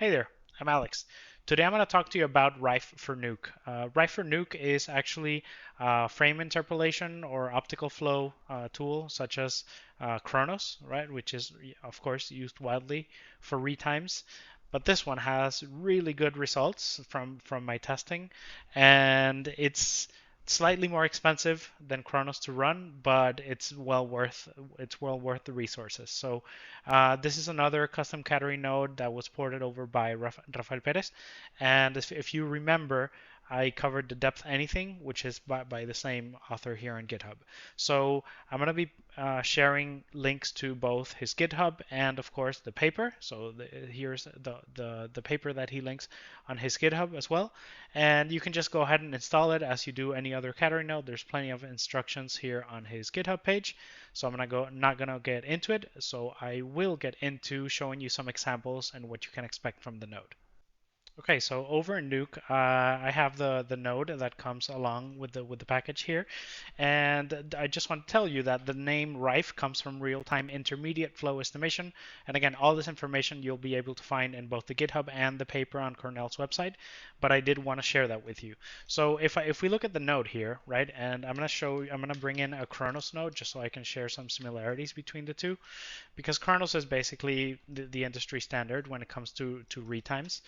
Hey there, I'm Alex. Today I'm going to talk to you about RIFE for Nuke. RIFE for Nuke is actually a frame interpolation or optical flow tool such as Chronos, right, which is of course used widely for retimes. But this one has really good results from my testing, and it's slightly more expensive than Chronos to run, but it's well worth the resources. So this is another custom Cattery node that was ported over by Rafael Perez. And if you remember, I covered the depth anything, which is by the same author here on GitHub. So I'm going to be sharing links to both his GitHub and, of course, the paper. So here's the paper that he links on his GitHub as well. And you can just go ahead and install it as you do any other Cattery node. There's plenty of instructions here on his GitHub page. So not gonna get into it. So I will get into showing you some examples and what you can expect from the node. Okay, so over in Nuke, I have the node that comes along with the package here, and I just want to tell you that the name RIFE comes from real-time intermediate flow estimation. And again, all this information you'll be able to find in both the GitHub and the paper on Cornell's website. But I did want to share that with you. So if we look at the node here, right, and I'm gonna bring in a Chronos node just so I can share some similarities between the two, because Chronos is basically the industry standard when it comes to retimes.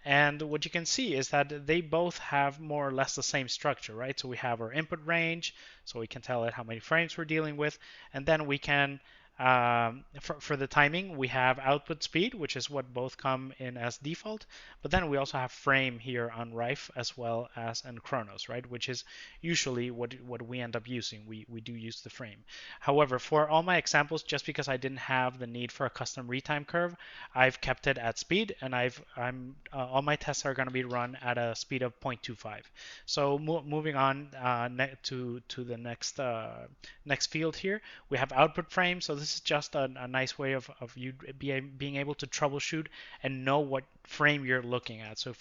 And what you can see is that they both have more or less the same structure, right? So we have our input range, so we can tell it how many frames we're dealing with, and then we can for the timing, we have output speed, which is what both come in as default. But then we also have frame here on RIFE as well as in Chronos, right? Which is usually what we end up using. We do use the frame. However, for all my examples, just because I didn't have the need for a custom retime curve, I've kept it at speed, and all my tests are going to be run at a speed of 0.25. So moving on to the next field here, we have output frame. So this is just a nice way of you being able to troubleshoot and know what frame you're looking at. So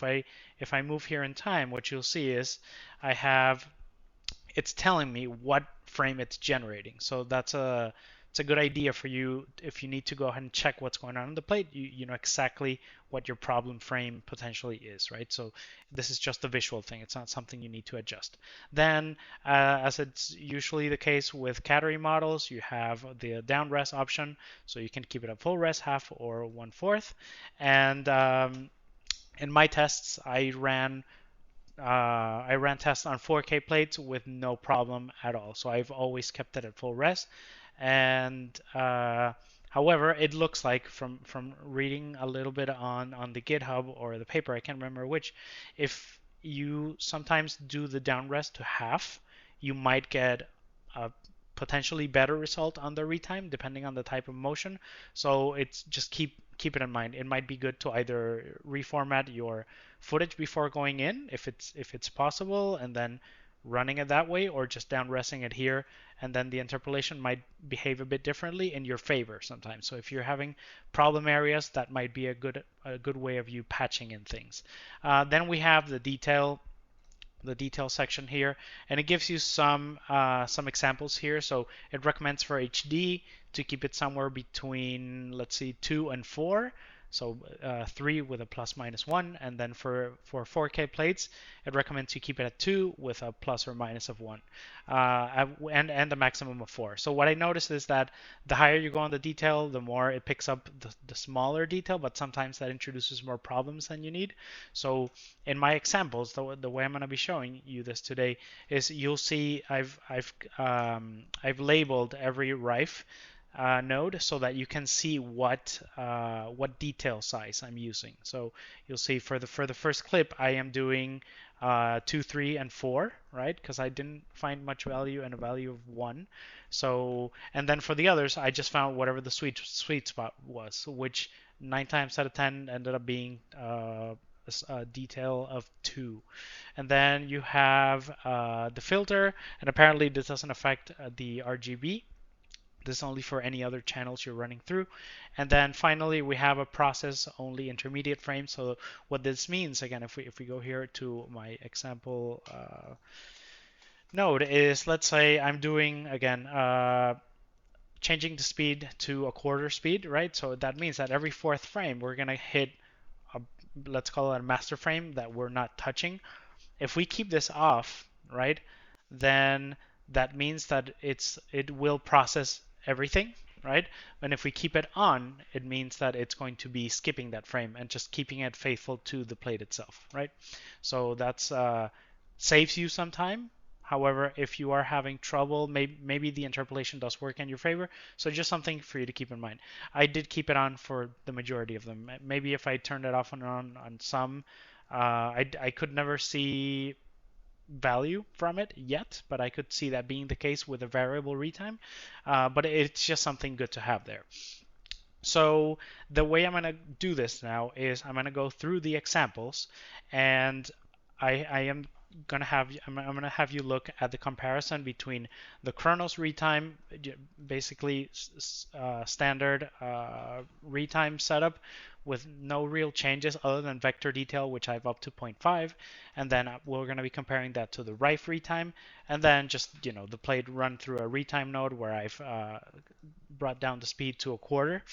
if I move here in time, what you'll see is it's telling me what frame it's generating. So it's a good idea for you if you need to go ahead and check what's going on the plate. You know exactly what your problem frame potentially is, right? So this is just a visual thing. It's not something you need to adjust. Then, as it's usually the case with Cattery models, you have the down res option, so you can keep it at full res, half or 1/4. And in my tests, I ran tests on 4K plates with no problem at all. So I've always kept it at full res. And however, it looks like from reading a little bit on the GitHub or the paper, I can't remember which, if you sometimes do the down res to half, you might get a potentially better result on the retime depending on the type of motion. So it's just keep it in mind. It might be good to either reformat your footage before going in if it's possible, and then running it that way, or just down resing it here, and then the interpolation might behave a bit differently in your favor sometimes. So if you're having problem areas, that might be a good way of you patching in things. Then we have the detail section here, and it gives you some examples here. So it recommends for HD to keep it somewhere between, let's see, 2 and 4. So 3 with a plus minus 1, and then for 4K plates, it recommends you keep it at 2 with a plus or minus of 1, and a maximum of 4. So what I noticed is that the higher you go on the detail, the more it picks up the smaller detail, but sometimes that introduces more problems than you need. So in my examples, the way I'm going to be showing you this today is you'll see I've labeled every RIFE node so that you can see what detail size I'm using. So you'll see for the first clip I am doing 2, 3, and 4, right? Because I didn't find much value and a value of 1. So, and then for the others, I just found whatever the sweet spot was, which 9 times out of 10 ended up being a detail of 2. And then you have the filter, and apparently this doesn't affect the RGB. This is only for any other channels you're running through. And then finally, we have a process only intermediate frame. So what this means, again, if we go here to my example node, is let's say I'm doing, again, changing the speed to a quarter speed, right? So that means that every 4th frame, we're going to hit let's call it a master frame that we're not touching. If we keep this off, right, then that means that it will process everything, right? And if we keep it on, it means that it's going to be skipping that frame and just keeping it faithful to the plate itself, right? So that's saves you some time. However, if you are having trouble, maybe the interpolation does work in your favor. So just something for you to keep in mind. I did keep it on for the majority of them. Maybe if I turned it off and on some, I could never see value from it yet, but I could see that being the case with a variable retime. But it's just something good to have there. So the way I'm going to do this now is I'm going to go through the examples, and I am going to have I'm going to have you look at the comparison between the Chronos retime, basically standard retime setup with no real changes other than vector detail, which I've up to 0.5, and then we're going to be comparing that to the RIFE retime, and then just the plate run through a retime node where I've brought down the speed to a quarter,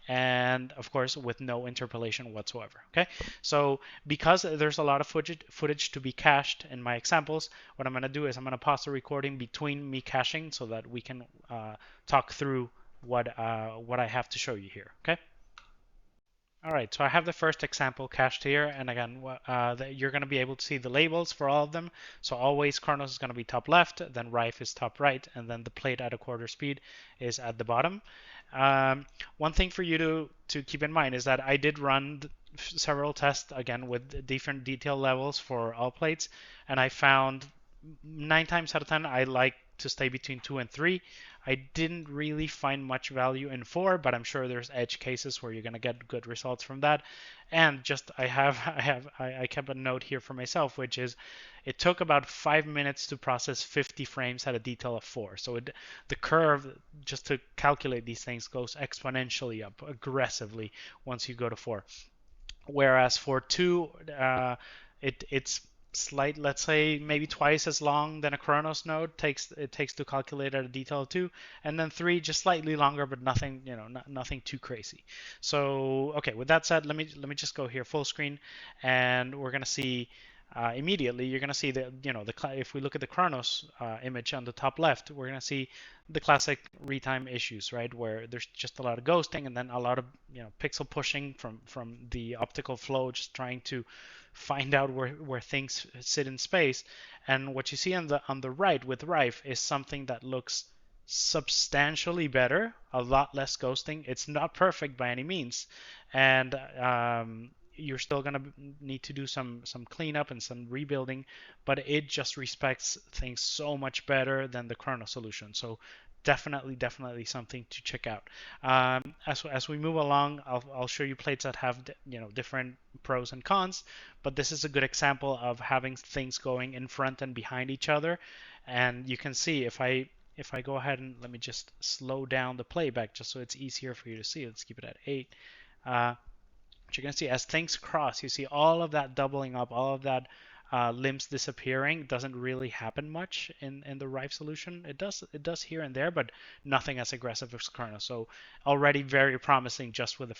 and of course with no interpolation whatsoever. Okay, so because there's a lot of footage to be cached in my examples, what I'm going to do is I'm going to pause the recording between me caching so that we can talk through what I have to show you here. Okay. All right, so I have the first example cached here, and again, you're going to be able to see the labels for all of them. So always Chronos is going to be top left, then RIFE is top right, and then the plate at a quarter speed is at the bottom. One thing for you to keep in mind is that I did run several tests, again, with different detail levels for all plates, and I found 9 times out of 10, I like to stay between 2 and 3. I didn't really find much value in 4, but I'm sure there's edge cases where you're going to get good results from that. And just I kept a note here for myself, which is it took about 5 minutes to process 50 frames at a detail of 4. So the curve, just to calculate these things, goes exponentially up aggressively once you go to 4. Whereas for 2, it's let's say maybe twice as long than a Chronos node it takes to calculate at a detail of 2, and then 3 just slightly longer, but nothing nothing too crazy. So okay, with that said, let me just go here full screen, and we're gonna see immediately you're gonna see if we look at the Chronos image on the top left, we're gonna see the classic retime issues, right, where there's just a lot of ghosting and then a lot of pixel pushing from the optical flow, just trying to find out where things sit in space. And what you see on the right with RIFE is something that looks substantially better, a lot less ghosting. It's not perfect by any means, and you're still going to need to do some cleanup and some rebuilding, but it just respects things so much better than the Chrono solution. So definitely something to check out. As we move along, I'll show you plates that have different pros and cons, but this is a good example of having things going in front and behind each other. And you can see if I go ahead and let me just slow down the playback just so it's easier for you to see. Let's keep it at 8. You're going to see as things cross, you see all of that doubling up, all of that limbs disappearing. Doesn't really happen much in the RIFE solution. It does here and there, but nothing as aggressive as Chronos. So already very promising just with the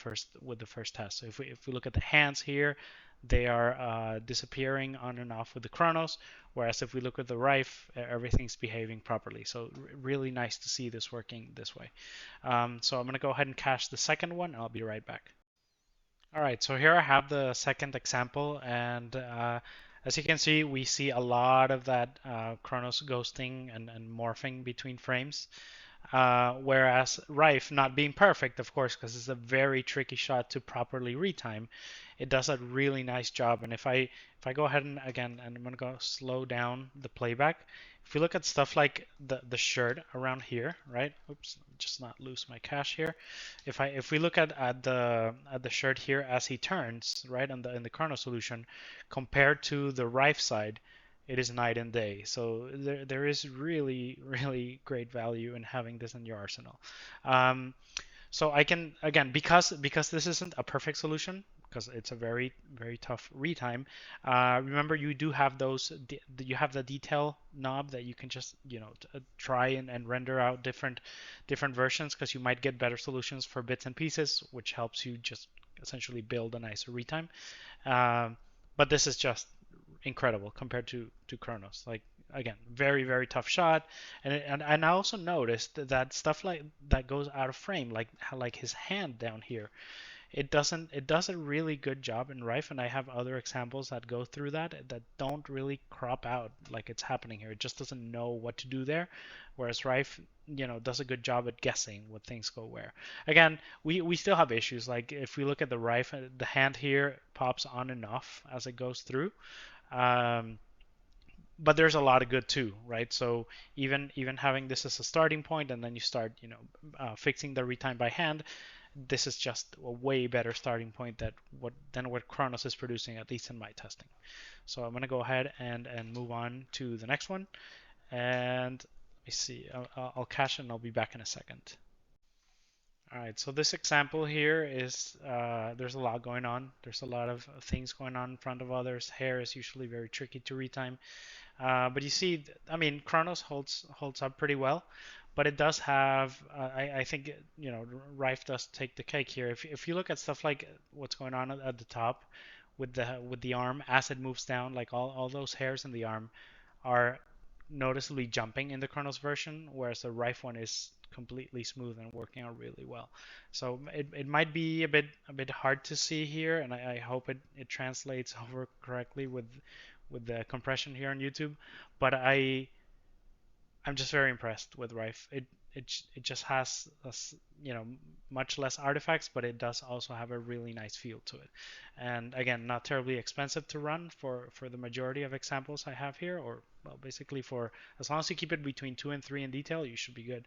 first test. So if we look at the hands here, they are disappearing on and off with the Chronos, whereas if we look at the RIFE, everything's behaving properly. So really nice to see this working this way. So I'm going to go ahead and cache the second one, and I'll be right back. All right, so here I have the second example, and as you can see, we see a lot of that Chronos ghosting and morphing between frames. Whereas RIFE, not being perfect, of course, because it's a very tricky shot to properly retime, it does a really nice job. And if I go ahead and again, and I'm going to go slow down the playback. If you look at stuff like the shirt around here, right? Oops, just not lose my cache here. If we look at the shirt here as he turns, right, in the Chrono solution, compared to the RIFE side, it is night and day. So there is really great value in having this in your arsenal. So I can, again, because this isn't a perfect solution, because it's a very tough retime. Remember, you do have you have the detail knob that you can just try and render out different versions, because you might get better solutions for bits and pieces, which helps you just essentially build a nicer retime. Um, but this is just incredible compared to Kronos. Like again, very very tough shot, and I also noticed that stuff like that goes out of frame, like his hand down here. It does a really good job in RIFE, and I have other examples that go through that don't really crop out like it's happening here. It just doesn't know what to do there, whereas RIFE, does a good job at guessing what things go where. Again, we still have issues. Like if we look at the RIFE, the hand here pops on and off as it goes through. Um, but there's a lot of good too, right? So even having this as a starting point, and then you start, fixing the retime by hand, this is just a way better starting point than what Kronos is producing, at least in my testing. So I'm gonna go ahead and move on to the next one, and let me see. I'll cache and I'll be back in a second. All right, so this example here is there's a lot going on. There's a lot of things going on in front of others. Hair is usually very tricky to retime. But you see, I mean, Kronos holds up pretty well, but it does have. I think Rife does take the cake here. If you look at stuff like what's going on at the top with the arm as it moves down, like all those hairs in the arm are noticeably jumping in the Kronos version, whereas the Rife one is completely smooth and working out really well. So it might be a bit hard to see here, and I hope it translates over correctly with the compression here on YouTube. But I'm just very impressed with Rife. It just has much less artifacts, but it does also have a really nice feel to it. And again, not terribly expensive to run for the majority of examples I have here, or well, basically for as long as you keep it between 2 and 3 in detail, you should be good.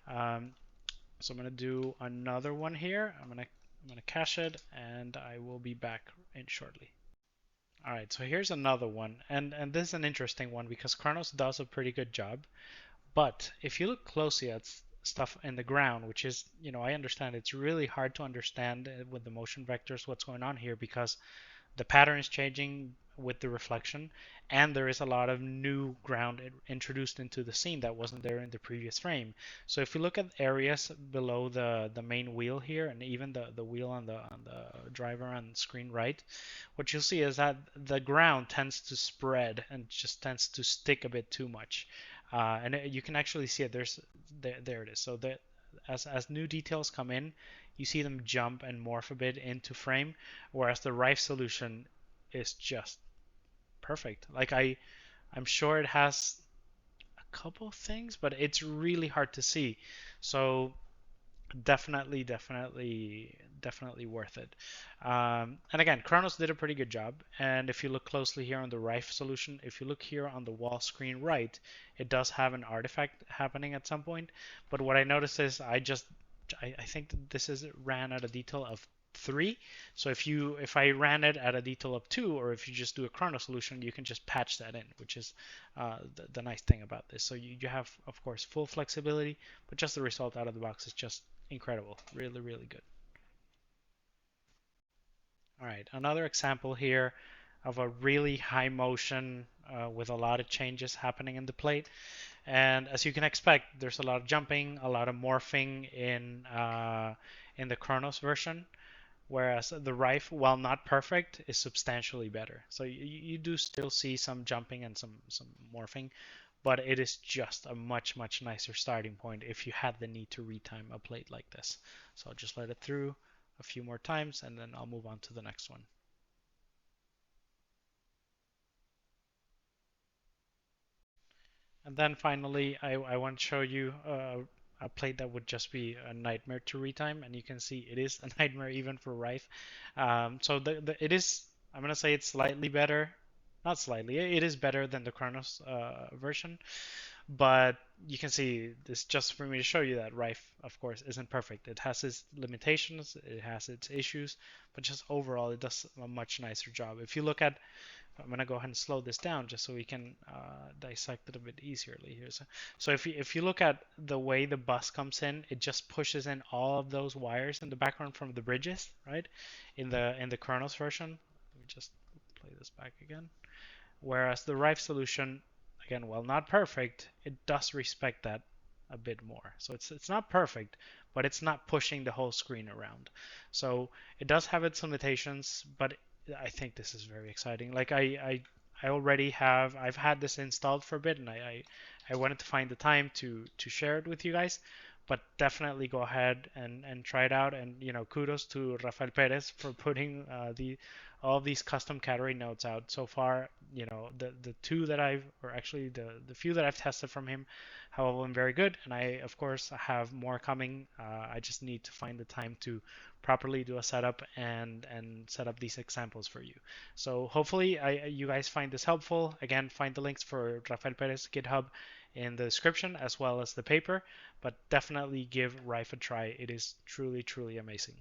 So I'm gonna do another one here. I'm gonna cache it, and I will be back in shortly. All right, so here's another one, and this is an interesting one because Kronos does a pretty good job. But if you look closely at stuff in the ground, which is, I understand it's really hard to understand with the motion vectors what's going on here because the pattern is changing with the reflection, and there is a lot of new ground introduced into the scene that wasn't there in the previous frame. So if we look at areas below the main wheel here, and even the wheel on the driver on screen right, what you'll see is that the ground tends to spread and just tends to stick a bit too much. And you can actually see it. There it is. So that as new details come in, you see them jump and morph a bit into frame, whereas the RIFE solution is just perfect. Like I'm sure it has a couple things, but it's really hard to see. So definitely worth it. And again, Kronos did a pretty good job. And if you look closely here on the RIFE solution, if you look here on the wall screen right, it does have an artifact happening at some point. But what I noticed is I think that this is ran at a detail of 3. So if I ran it at a detail of 2, or if you just do a Chrono solution, you can just patch that in, which is the nice thing about this. So you have, of course, full flexibility, but just the result out of the box is just incredible. Really, really good. All right, another example here of a really high motion with a lot of changes happening in the plate. And as you can expect, there's a lot of jumping, a lot of morphing in the Chronos version, whereas the RIFE, while not perfect, is substantially better. So you do still see some jumping and some morphing, but it is just a much nicer starting point if you had the need to retime a plate like this. So I'll just let it through a few more times and then I'll move on to the next one. And then finally, I want to show you a plate that would just be a nightmare to retime, and you can see it is a nightmare even for Rife. So it is, I'm going to say it's slightly better. Not slightly, it is better than the Chronos version, but you can see this just for me to show you that Rife, of course, isn't perfect. It has its limitations, it has its issues, but just overall, it does a much nicer job. If you look at I'm going to go ahead and slow this down just so we can dissect it a bit easierly here. So if you look at the way the bus comes in, it just pushes in all of those wires in the background from the bridges, right? In the Chronos version. Let me just play this back again. Whereas the RIFE solution, again, while not perfect, it does respect that a bit more. So it's not perfect, but it's not pushing the whole screen around. So it does have its limitations, but I think this is very exciting. Like I already I've had this installed for a bit, and I wanted to find the time to share it with you guys. But definitely go ahead and try it out. And kudos to Rafael Perez for putting the all of these custom Cattery nodes out so far. The two that or actually the few that I've tested from him have all been very good. And I, of course, have more coming. I just need to find the time to properly do a setup and set up these examples for you. So hopefully you guys find this helpful. Again, find the links for Rafael Perez GitHub in the description as well as the paper, but definitely give RIFE a try. It is truly, truly amazing.